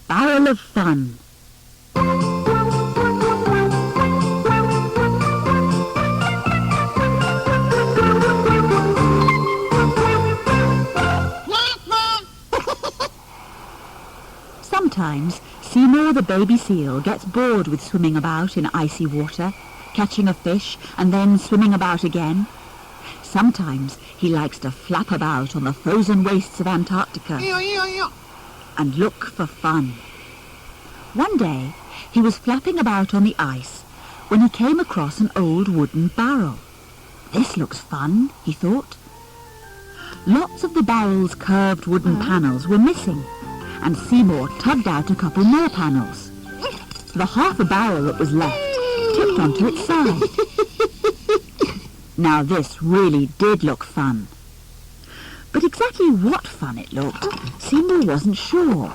barrel of fun. Sometimes Seymour the baby seal gets bored with swimming about in icy water, catching a fish and then swimming about again. Sometimes he likes to flap about on the frozen wastes of Antarctica and look for fun. One day he was flapping about on the ice when he came across an old wooden barrel. This looks fun, he thought. Lots of the barrel's curved wooden panels were missing, and Seymour tugged out a couple more panels. The half a barrel that was left tipped onto its side. Now this really did look fun. But exactly what fun it looked, Seymour wasn't sure.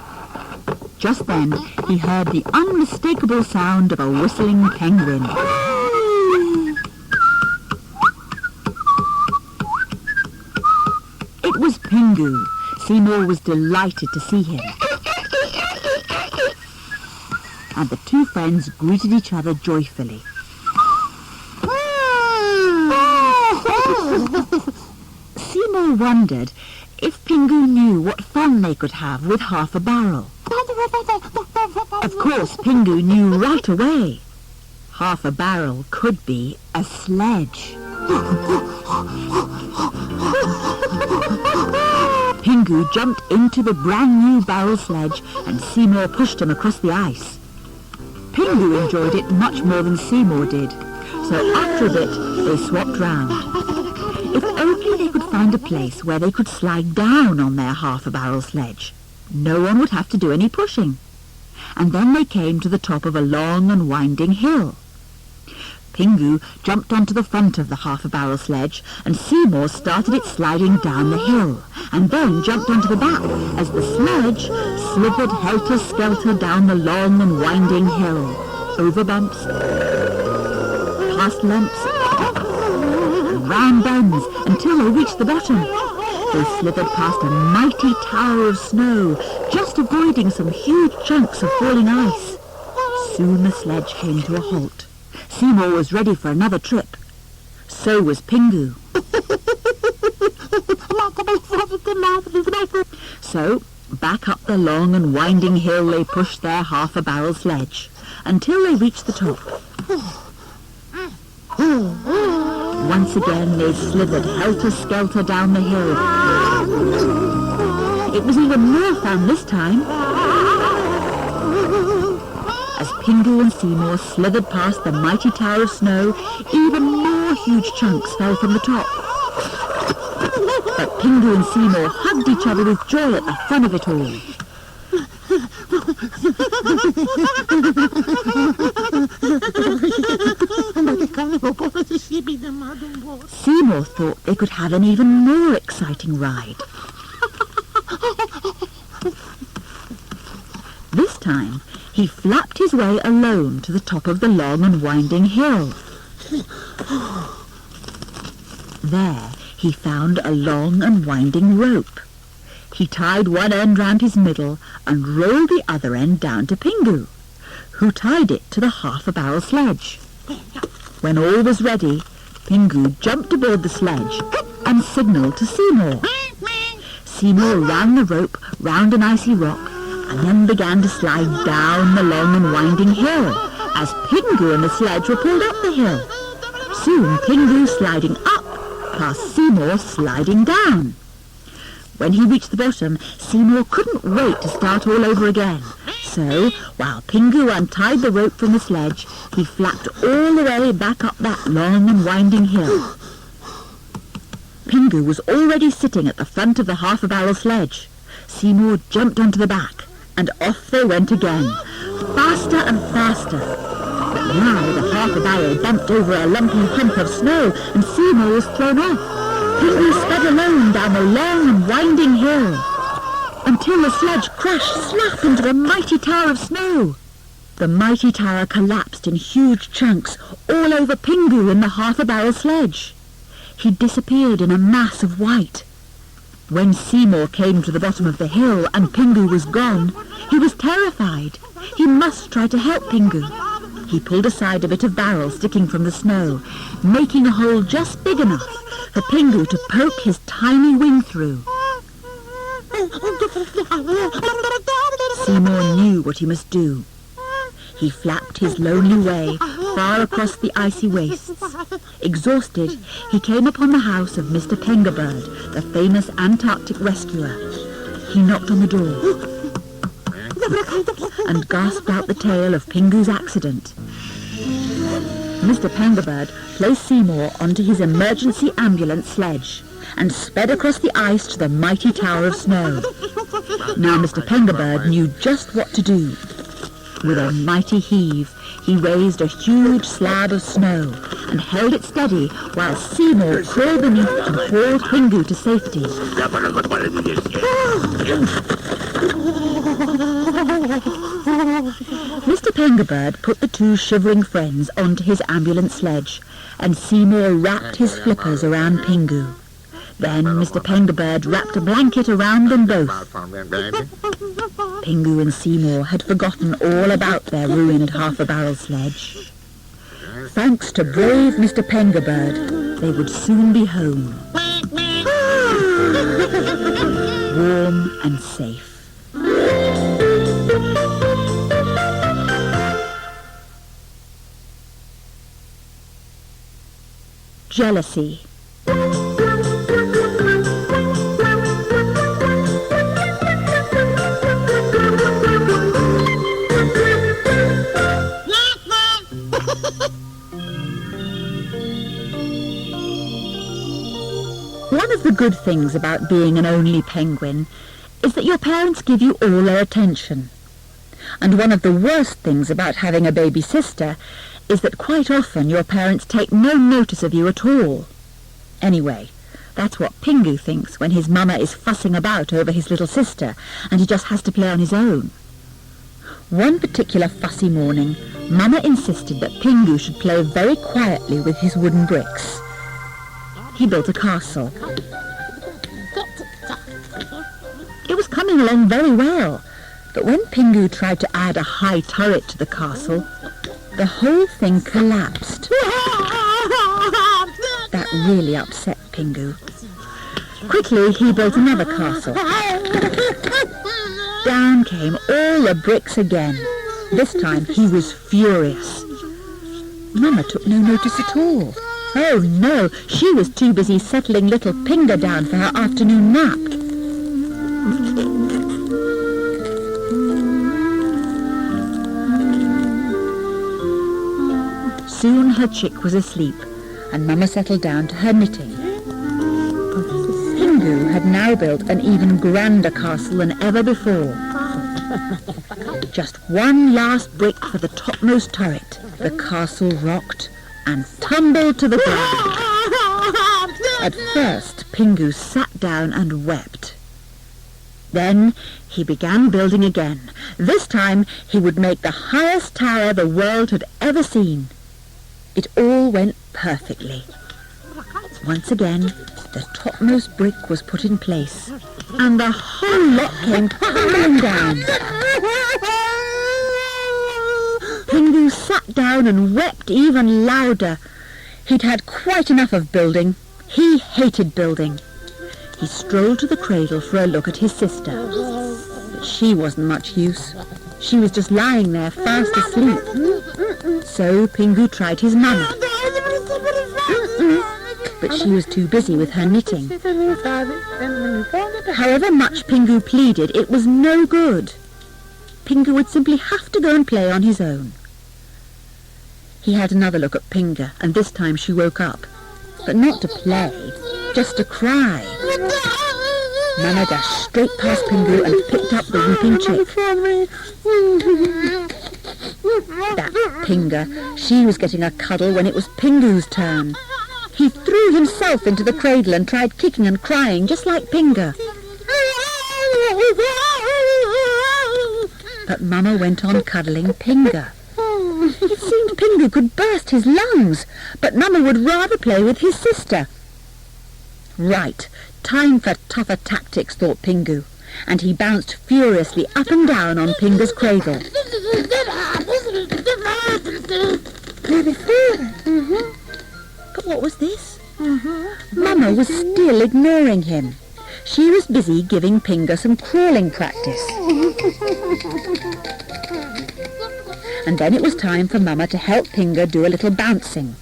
Just then he heard the unmistakable sound of a whistling penguin. It was Pingu. Seymour was delighted to see him. And the two friends greeted each other joyfully. Seymour wondered if Pingu knew what fun they could have with half a barrel. Of course, Pingu knew right away. Half a barrel could be a sledge. Pingu jumped into the brand new barrel sledge and Seymour pushed him across the ice. Pingu enjoyed it much more than Seymour did, so after a bit they swapped round. If only they could find a place where they could slide down on their half a barrel sledge. No one would have to do any pushing. And then they came to the top of a long and winding hill. Pingu jumped onto the front of the half a barrel sledge and Seymour started it sliding down the hill and then jumped onto the back as the sledge slithered helter-skelter down the long and winding hill, over bumps, past lumps, and round bends until they reached the bottom. They slithered past a mighty tower of snow, just avoiding some huge chunks of falling ice. Soon the sledge came to a halt. Seymour was ready for another trip. So was Pingu. So, back up the long and winding hill they pushed their half a barrel sledge, until they reached the top. Once again they slithered helter-skelter down the hill. It was even more fun this time. As Pingu and Seymour slithered past the mighty tower of snow, even more huge chunks fell from the top. But Pingu and Seymour hugged each other with joy at the fun of it all. Seymour thought they could have an even more exciting ride. This time, he flapped his way alone to the top of the long and winding hill. There he found a long and winding rope. He tied one end round his middle and rolled the other end down to Pingu, who tied it to the half a barrel sledge. When all was ready, Pingu jumped aboard the sledge and signalled to Seymour. Seymour ran the rope round an icy rock and then began to slide down the long and winding hill as Pingu and the sledge were pulled up the hill. Soon Pingu sliding up, past Seymour sliding down. When he reached the bottom, Seymour couldn't wait to start all over again. So, while Pingu untied the rope from the sledge, he flapped all the way back up that long and winding hill. Pingu was already sitting at the front of the half a barrel sledge. Seymour jumped onto the back, and off they went again, faster and faster. But now the half a barrel bumped over a lumpy hump of snow, and Seymour was thrown off. Pingu sped alone down the long and winding hill, until the sledge crashed slap into a mighty tower of snow. The mighty tower collapsed in huge chunks all over Pingu and the half a barrel sledge. He disappeared in a mass of white. When Seymour came to the bottom of the hill and Pingu was gone, he was terrified. He must try to help Pingu. He pulled aside a bit of barrel sticking from the snow, making a hole just big enough for Pingu to poke his tiny wing through. Seymour knew what he must do. He flapped his lonely way far across the icy wastes. Exhausted, he came upon the house of Mr. Penguin, the famous Antarctic rescuer. He knocked on the door and gasped out the tale of Pingu's accident. Mr. Penguin placed Seymour onto his emergency ambulance sledge and sped across the ice to the mighty tower of snow. Now Mr. Penguin knew just what to do. With a mighty heave, he raised a huge slab of snow and held it steady while Seymour crawled beneath and hauled Pingu to safety. Mr. Penguin put the two shivering friends onto his ambulance sledge, and Seymour wrapped his flippers around Pingu. Then Mr. Penguin wrapped a blanket around them both. Pingu and Seymour had forgotten all about their ruined half-a-barrel sledge. Thanks to brave Mr. Penguin, they would soon be home. Warm and safe. Jealousy. One of the good things about being an only penguin is that your parents give you all their attention. And one of the worst things about having a baby sister is that quite often your parents take no notice of you at all. Anyway, that's what Pingu thinks when his mama is fussing about over his little sister and he just has to play on his own. One particular fussy morning, Mama insisted that Pingu should play very quietly with his wooden bricks. He built a castle. It was coming along very well, but when Pingu tried to add a high turret to the castle, the whole thing collapsed. That really upset Pingu. Quickly, he built another castle. Down came all the bricks again. This time, he was furious. Mama took no notice at all. Oh no, she was too busy settling little Pingu down for her afternoon nap. Soon her chick was asleep, and Mama settled down to her knitting. Pingu had now built an even grander castle than ever before. Just one last brick for the topmost turret. The castle rocked and tumbled to the ground. At first, Pingu sat down and wept. Then he began building again. This time he would make the highest tower the world had ever seen. It all went perfectly. Once again, the topmost brick was put in place, and the whole lot came tumbling down. Pingu sat down and wept even louder. He'd had quite enough of building. He hated building. He strolled to the cradle for a look at his sister. But she wasn't much use. She was just lying there, fast asleep. So Pingu tried his mama. But she was too busy with her knitting. However much Pingu pleaded, it was no good. Pingu would simply have to go and play on his own. He had another look at Pingu, and this time she woke up. But not to play, just to cry. Mama dashed straight past Pingu and picked up the weeping chick. That Pingu, she was getting a cuddle when it was Pingu's turn. He threw himself into the cradle and tried kicking and crying, just like Pingu. But Mama went on cuddling Pingu. It seemed Pingu could burst his lungs, but Mama would rather play with his sister. Right, Time for tougher tactics, thought Pingu, and he bounced furiously up and down on Pingu's cradle. But what was this? Mama was still ignoring him. She was busy giving Pingu some crawling practice. And then it was time for Mama to help Pingu do a little bouncing.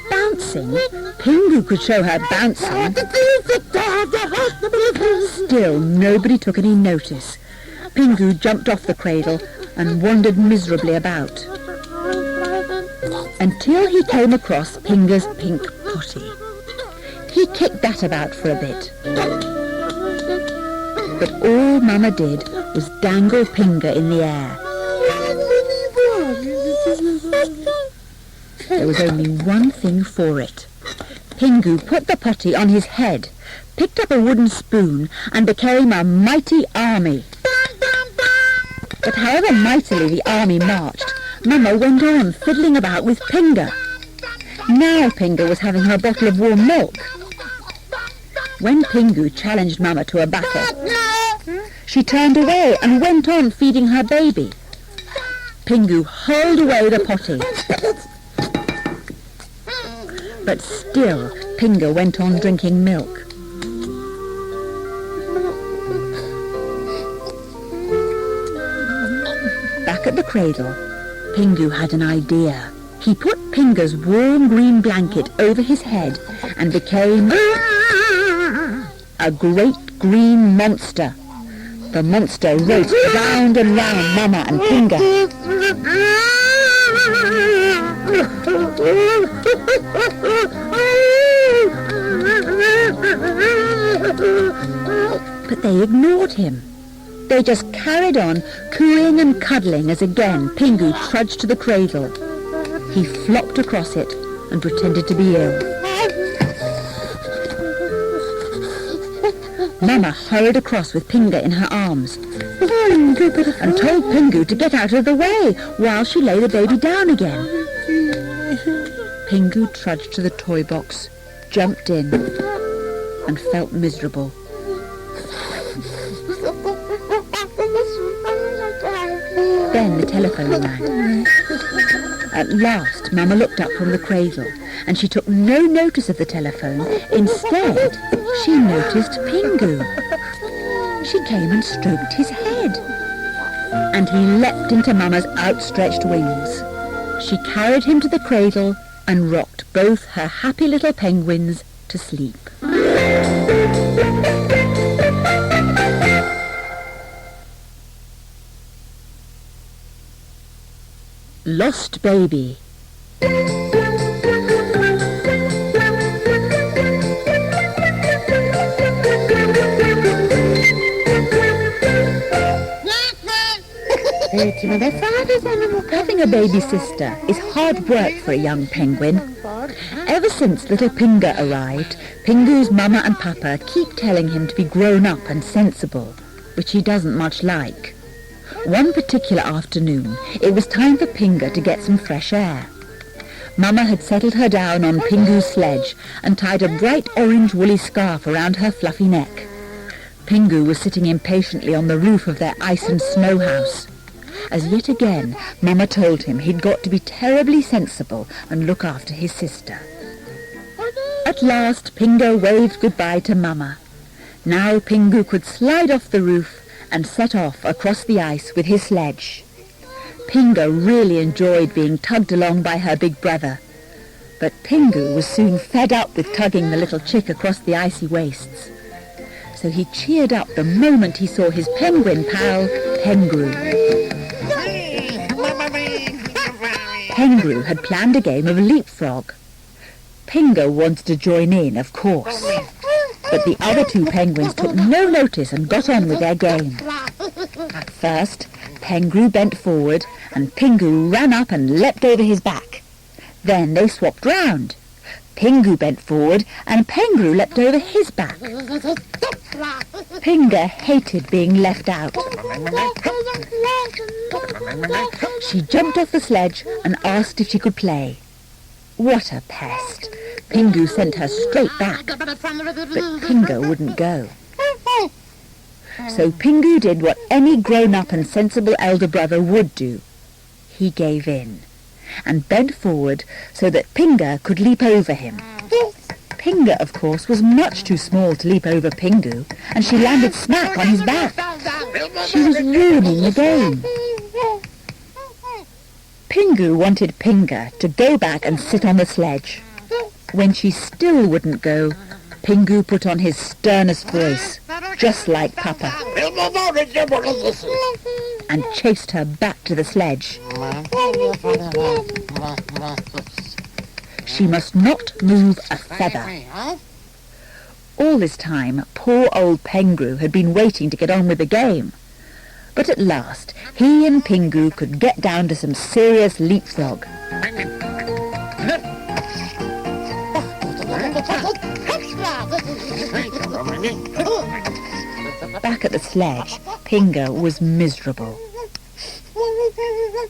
Bouncing? Pingu could show her bouncing. Still, nobody took any notice. Pingu jumped off the cradle and wandered miserably about, until he came across Pingu's pink potty. He kicked that about for a bit. But all Mama did was dangle Pingu in the air. There was only one thing for it. Pingu put the potty on his head, picked up a wooden spoon, and became a mighty army. But however mightily the army marched, Mama went on fiddling about with Pingu. Now Pingu was having her bottle of warm milk. When Pingu challenged Mama to a battle, she turned away and went on feeding her baby. Pingu hurled away the potty. But still, Pingu went on drinking milk. Back at the cradle, Pingu had an idea. He put Pingu's warm green blanket over his head and became a great green monster. The monster raced round and round Mama and Pingu. But they ignored him. They just carried on cooing and cuddling as again Pingu trudged to the cradle. He flopped across it and pretended to be ill. Mama hurried across with Pingu in her arms and told Pingu to get out of the way while she lay the baby down again. Pingu trudged to the toy box, jumped in, and felt miserable. Then the telephone rang. At last, Mama looked up from the cradle, and she took no notice of the telephone. Instead, she noticed Pingu. She came and stroked his head, and he leapt into Mama's outstretched wings. She carried him to the cradle and rocked both her happy little penguins to sleep. Lost Baby. Having a baby sister is hard work for a young penguin. Ever since little Pingu arrived, Pingu's mama and papa keep telling him to be grown up and sensible, which he doesn't much like. One particular afternoon, it was time for Pingu to get some fresh air. Mama had settled her down on Pingu's sledge and tied a bright orange woolly scarf around her fluffy neck. Pingu was sitting impatiently on the roof of their ice and snow house, as yet again Mama told him he'd got to be terribly sensible and look after his sister. At last Pingu waved goodbye to Mama. Now Pingu could slide off the roof and set off across the ice with his sledge. Pingu really enjoyed being tugged along by her big brother, but Pingu was soon fed up with tugging the little chick across the icy wastes. So he cheered up the moment he saw his penguin pal, Pingu. Pingu had planned a game of leapfrog. Pingu wanted to join in, of course, but the other two penguins took no notice and got on with their game. First, Pingu bent forward and Pingu ran up and leapt over his back. Then they swapped round. Pingu bent forward and Pingu leapt over his back. Pingu hated being left out. She jumped off the sledge and asked if she could play. What a pest! Pingu sent her straight back, but Pingu wouldn't go. So Pingu did what any grown-up and sensible elder brother would do. He gave in and bent forward so that Pingu could leap over him. Pingu, of course, was much too small to leap over Pingu, and she landed smack on his back. She was ruining the game. Pingu wanted Pingu to go back and sit on the sledge. When she still wouldn't go, Pingu put on his sternest voice, just like Papa, and chased her back to the sledge. She must not move a feather. All this time, poor old Pingu had been waiting to get on with the game. But at last, he and Pingu could get down to some serious leapfrog. Back at the sledge, Pingu was miserable.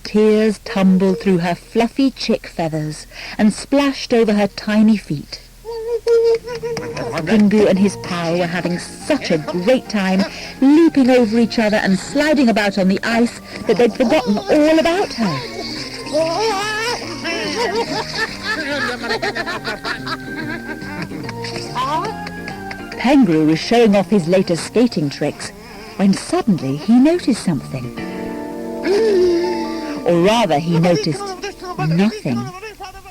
Tears tumbled through her fluffy chick feathers and splashed over her tiny feet. Pingu and his pal were having such a great time, leaping over each other and sliding about on the ice, that they'd forgotten all about her. Pingu was showing off his latest skating tricks when suddenly he noticed something. Or rather, he noticed nothing.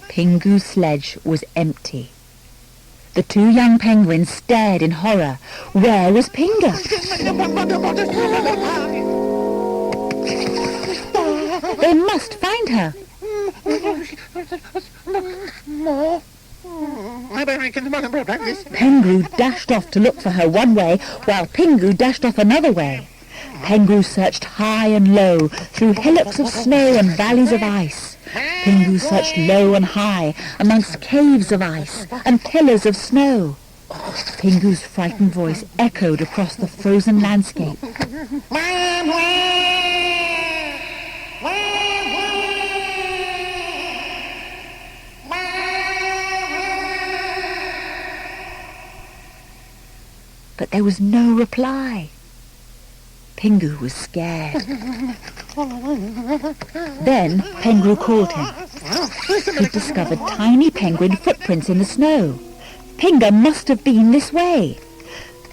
Pingu's sledge was empty. The two young penguins stared in horror. Where was Pingu? They must find her. Pingu dashed off to look for her one way, while Pingu dashed off another way. Pingu searched high and low, through hillocks of snow and valleys of ice. Pingu searched low and high, amongst caves of ice and pillars of snow. Pingu's frightened voice echoed across the frozen landscape. But there was no reply. Pingu was scared. Then Pingu called him. He'd discovered tiny penguin footprints in the snow. Pingu must have been this way.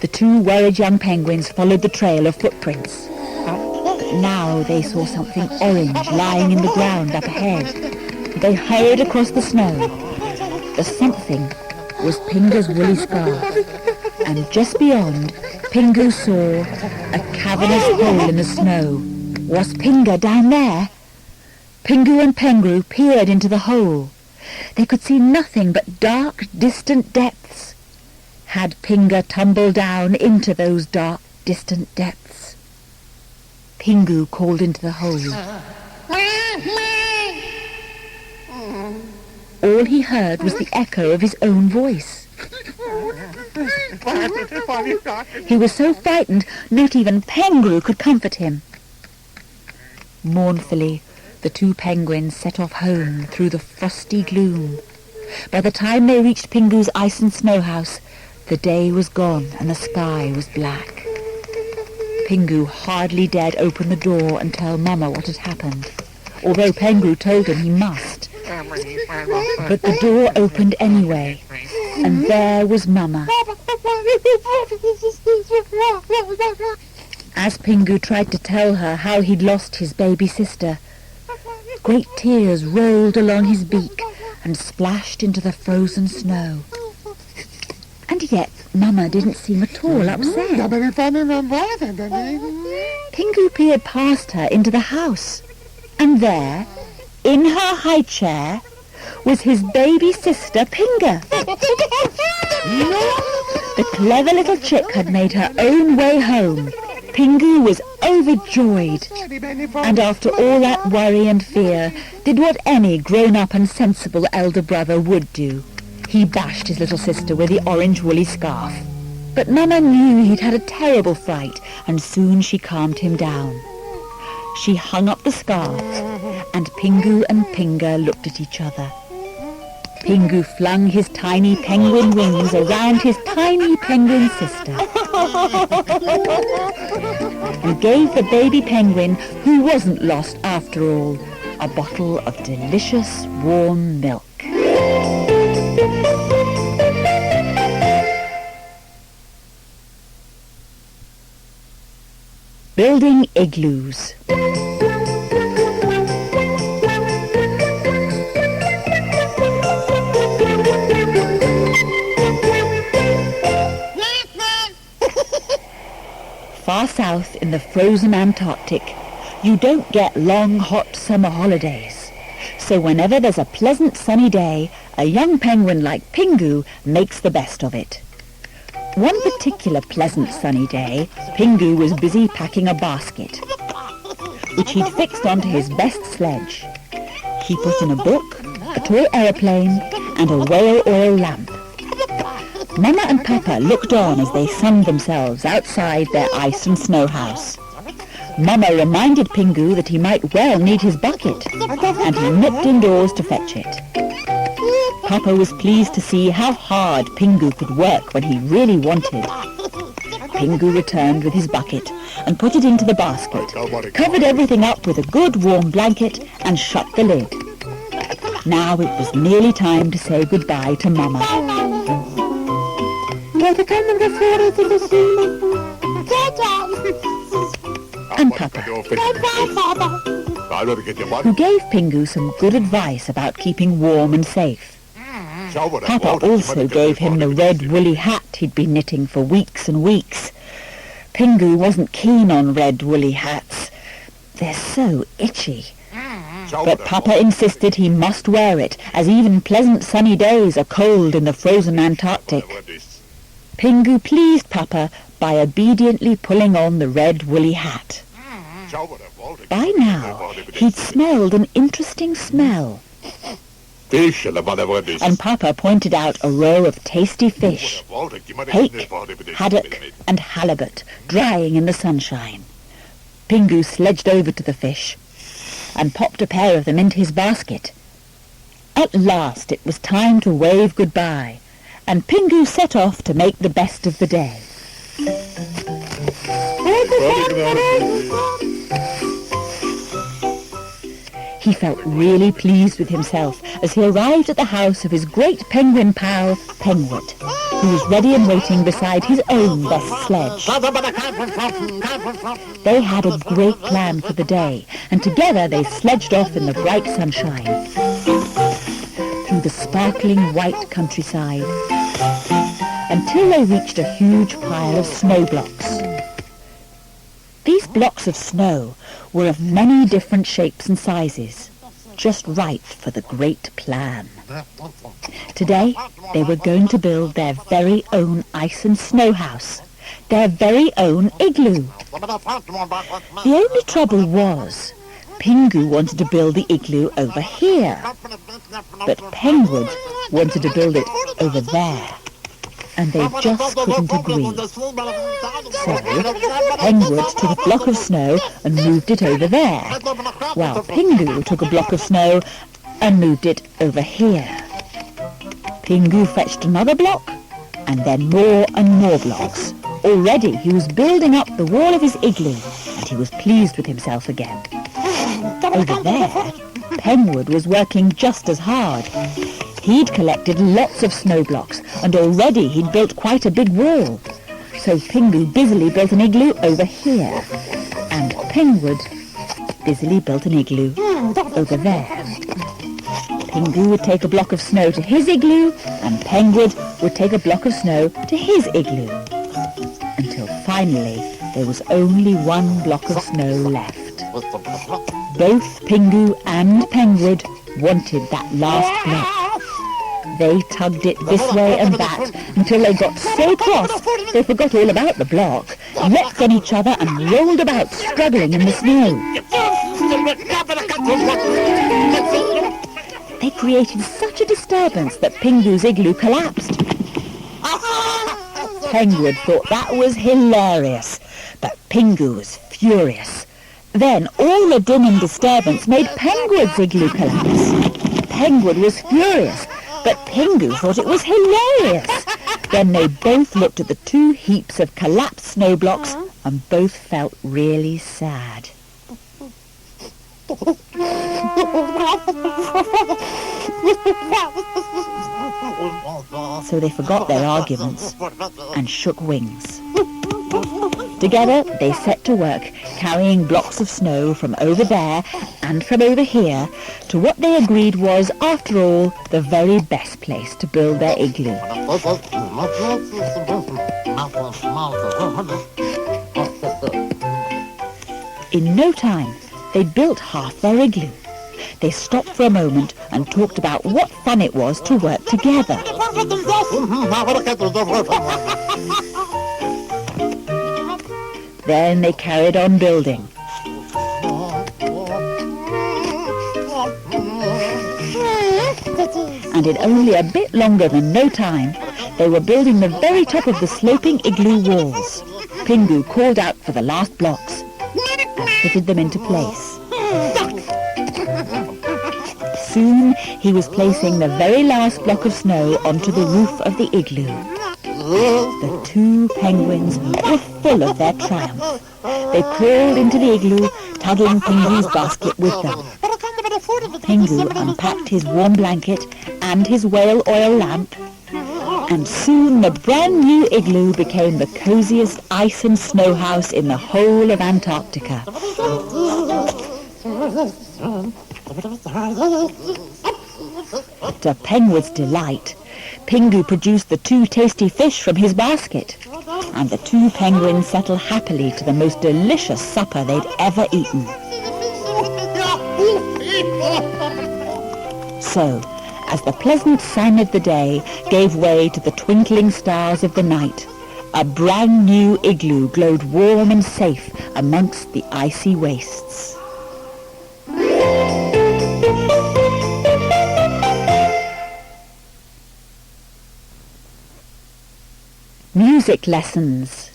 The two worried young penguins followed the trail of footprints. But now they saw something orange lying in the ground up ahead. They hurried across the snow. The something was Pingu's woolly scarf. And just beyond, Pingu saw a cavernous hole in the snow. Was Pingu down there? Pingu and Pingu peered into the hole. They could see nothing but dark, distant depths. Had Pingu tumbled down into those dark, distant depths? Pingu called into the hole. All he heard was the echo of his own voice. He was so frightened, not even Pingu could comfort him. Mournfully, the two penguins set off home through the frosty gloom. By the time they reached Pingu's ice and snow house, the day was gone and the sky was black. Pingu hardly dared open the door and tell Mama what had happened, although Pingu told him he must. But the door opened anyway, and there was Mama. As Pingu tried to tell her how he'd lost his baby sister, great tears rolled along his beak and splashed into the frozen snow. And yet Mama didn't seem at all upset. Pingu peered past her into the house, and there, in her high chair, was his baby sister Pingu. The clever little chick had made her own way home. Pingu was overjoyed, and after all that worry and fear, did what any grown-up and sensible elder brother would do. He bashed his little sister with the orange woolly scarf. But Mama knew he'd had a terrible fright, and soon she calmed him down. She hung up the scarf, and Pingu looked at each other. Pingu flung his tiny penguin wings around his tiny penguin sister and gave the baby penguin, who wasn't lost after all, a bottle of delicious warm milk. Building igloos. Far south in the frozen Antarctic, you don't get long, hot summer holidays. So whenever there's a pleasant sunny day, a young penguin like Pingu makes the best of it. One particular pleasant sunny day, Pingu was busy packing a basket, which he'd fixed onto his best sledge. He put in a book, a toy aeroplane, and a whale oil lamp. Mama and Papa looked on as they sunned themselves outside their ice and snow house. Mama reminded Pingu that he might well need his bucket, and he nipped indoors to fetch it. Papa was pleased to see how hard Pingu could work when he really wanted. Pingu returned with his bucket and put it into the basket, covered everything up with a good warm blanket and shut the lid. Now it was nearly time to say goodbye to Mama. And Papa, who gave Pingu some good advice about keeping warm and safe. Papa also gave him the red woolly hat he'd been knitting for weeks and weeks. Pingu wasn't keen on red woolly hats. They're so itchy. But Papa insisted he must wear it, as even pleasant sunny days are cold in the frozen Antarctic. Pingu pleased Papa by obediently pulling on the red woolly hat. By now, he'd smelled an interesting smell. And Papa pointed out a row of tasty fish, hake, haddock and halibut, drying in the sunshine. Pingu sledged over to the fish and popped a pair of them into his basket. At last it was time to wave goodbye, and Pingu set off to make the best of the day. He felt really pleased with himself as he arrived at the house of his great penguin pal, Penguin, who was ready and waiting beside his own best sledge. They had a great plan for the day, and together they sledged off in the bright sunshine, through the sparkling white countryside, until they reached a huge pile of snow blocks. These blocks of snow were of many different shapes and sizes, just right for the great plan. Today, they were going to build their very own ice and snow house, their very own igloo. The only trouble was, Pingu wanted to build the igloo over here, but Penguin wanted to build it over there, and they just couldn't agree. So, Penguin took a block of snow and moved it over there, while Pingu took a block of snow and moved it over here. Pingu fetched another block, and then more and more blocks. Already he was building up the wall of his igloo, and he was pleased with himself again. Over there, Penguin was working just as hard. He'd collected lots of snow blocks, and already he'd built quite a big wall. So Pingu busily built an igloo over here, and Penguin busily built an igloo over there. Pingu would take a block of snow to his igloo, and Penguin would take a block of snow to his igloo, until finally there was only one block of snow left. Both Pingu and Penguin wanted that last block. They tugged it this way and that until they got so cross they forgot all about the block, leapt on each other and rolled about struggling in the snow. They created such a disturbance that Pingu's igloo collapsed. Penguin thought that was hilarious, but Pingu was furious. Then all the din and disturbance made Penguin's igloo collapse. Penguin was furious, But Pingu thought it was hilarious. Then they both looked at the 2 heaps of collapsed snow blocks and both felt really sad. So they forgot their arguments and shook wings. Together they set to work, carrying blocks of snow from over there and from over here to what they agreed was, after all, the very best place to build their igloo. In no time, they'd built half their igloo. They stopped for a moment and talked about what fun it was to work together. Then they carried on building. And in only a bit longer than no time, they were building the very top of the sloping igloo walls. Pingu called out for the last blocks and fitted them into place. Soon he was placing the very last block of snow onto the roof of the igloo. The 2 penguins were full of their triumph. They crawled into the igloo, tugging Pingu's basket with them. Pingu unpacked his warm blanket and his whale oil lamp, and soon the brand new igloo became the coziest ice and snow house in the whole of Antarctica. To Penguin's delight, Pingu produced the 2 tasty fish from his basket, and the 2 penguins settled happily to the most delicious supper they'd ever eaten. So, as the pleasant sun of the day gave way to the twinkling stars of the night, a brand new igloo glowed warm and safe amongst the icy wastes. Music lessons.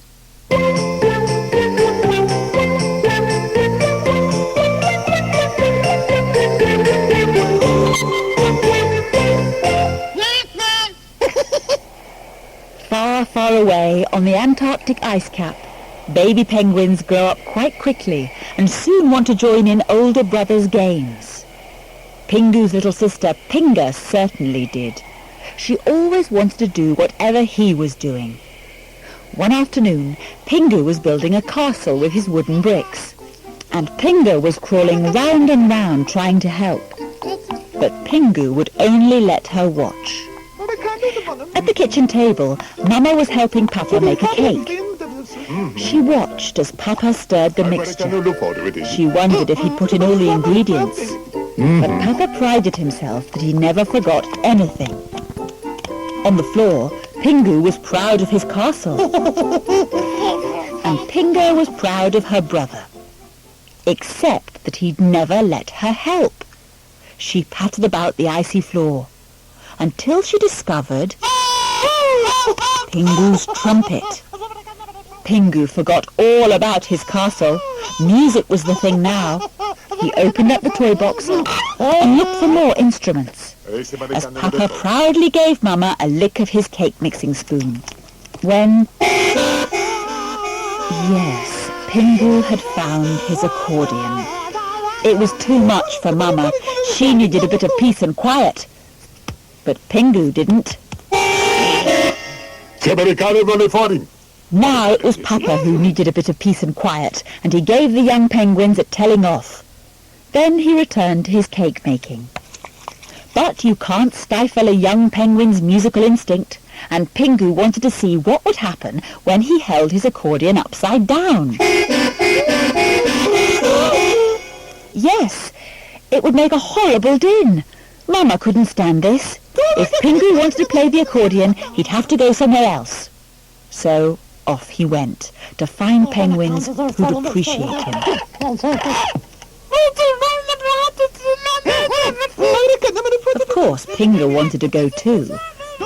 Far, far away on the Antarctic ice cap, baby penguins grow up quite quickly and soon want to join in older brothers' games. Pingu's little sister Pinga certainly did. She always wanted to do whatever he was doing. One afternoon, Pingu was building a castle with his wooden bricks, and Pinga was crawling round and round trying to help. But Pingu would only let her watch. At the kitchen table, Mama was helping Papa make a cake. She watched as Papa stirred the mixture. She wondered if he'd put in all the ingredients. But Papa prided himself that he never forgot anything. On the floor, Pingu was proud of his castle. And Pinga was proud of her brother. Except that he'd never let her help. She pattered about the icy floor until she discovered Pingu's trumpet. Pingu forgot all about his castle. Music was the thing now. He opened up the toy box and looked for more instruments, as Papa proudly gave Mama a lick of his cake mixing spoon. When... yes, Pingu had found his accordion. It was too much for Mama. She needed a bit of peace and quiet. But Pingu didn't. Now it was Papa who needed a bit of peace and quiet, and he gave the young penguins a telling off. Then he returned to his cake making. But you can't stifle a young penguin's musical instinct, and Pingu wanted to see what would happen when he held his accordion upside down. Yes, it would make a horrible din. Mama couldn't stand this. If Pingu wanted to play the accordion, he'd have to go somewhere else. So off he went to find penguins who'd appreciate him. Of course, Pingu wanted to go too,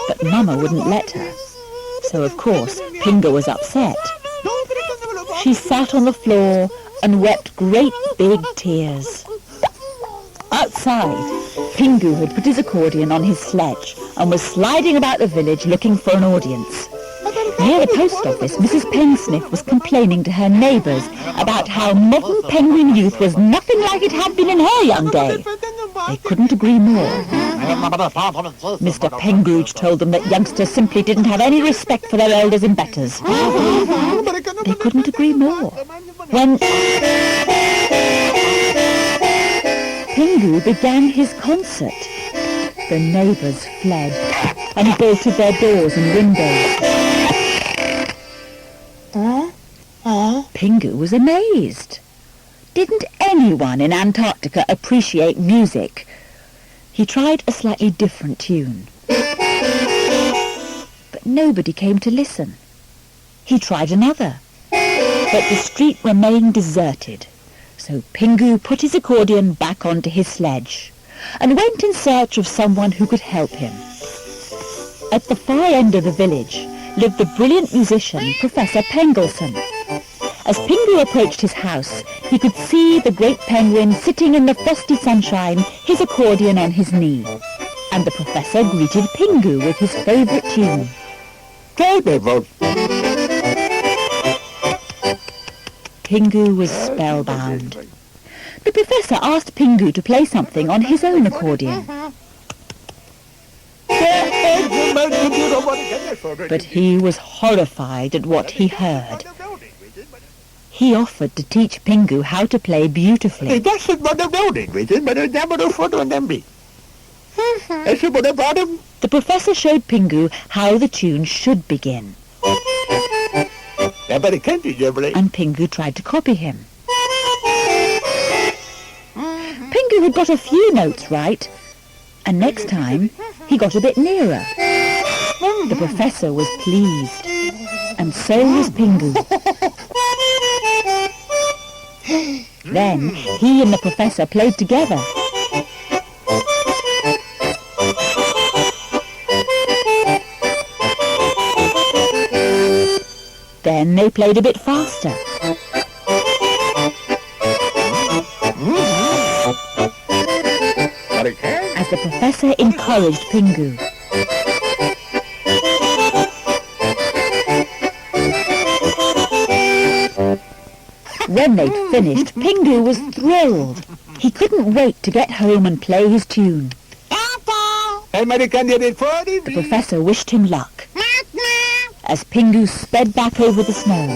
but Mama wouldn't let her. So of course, Pingu was upset. She sat on the floor and wept great big tears. outside, Pingu had put his accordion on his sledge and was sliding about the village looking for an audience. Near the post office, Mrs. Pengsniff was complaining to her neighbours about how modern penguin youth was nothing like it had been in her young day. They couldn't agree more. Mr. Pengu told them that youngsters simply didn't have any respect for their elders and betters. They couldn't agree more. When Pingu began his concert, the neighbours fled and bolted their doors and windows. Pingu was amazed. Didn't anyone in Antarctica appreciate music? He tried a slightly different tune. But nobody came to listen. He tried another. But the street remained deserted. So Pingu put his accordion back onto his sledge and went in search of someone who could help him. At the far end of the village lived the brilliant musician Professor Pengelson. As Pingu approached his house, he could see the great penguin sitting in the frosty sunshine, his accordion on his knee. And the professor greeted Pingu with his favourite tune. Pingu was spellbound. The professor asked Pingu to play something on his own accordion. But he was horrified at what he heard. He offered to teach Pingu how to play beautifully. The professor showed Pingu how the tune should begin. And Pingu tried to copy him. Pingu had got a few notes right, and next time he got a bit nearer. The professor was pleased, and so was Pingu. Then he and the professor played together. Then they played a bit faster. As the professor encouraged Pingu. When they'd finished, Pingu was thrilled. He couldn't wait to get home and play his tune. The professor wished him luck as Pingu sped back over the snow.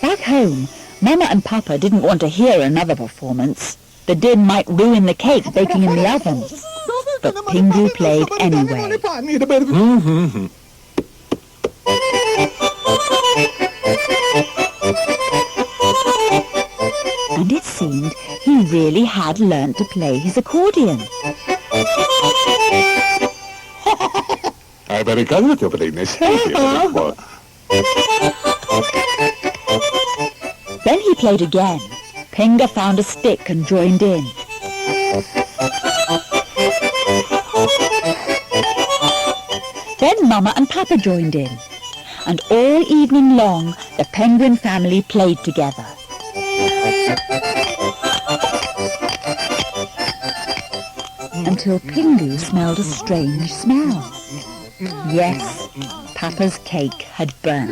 Back home, Mama and Papa didn't want to hear another performance. The din might ruin the cake baking in the oven. But Pingu played anyway. And it seemed he really had learnt to play his accordion. Then he played again. Pingu found a stick and joined in. Then Mama and Papa joined in. And all evening long, the penguin family played together. Until Pingu smelled a strange smell. Yes, Papa's cake had burnt.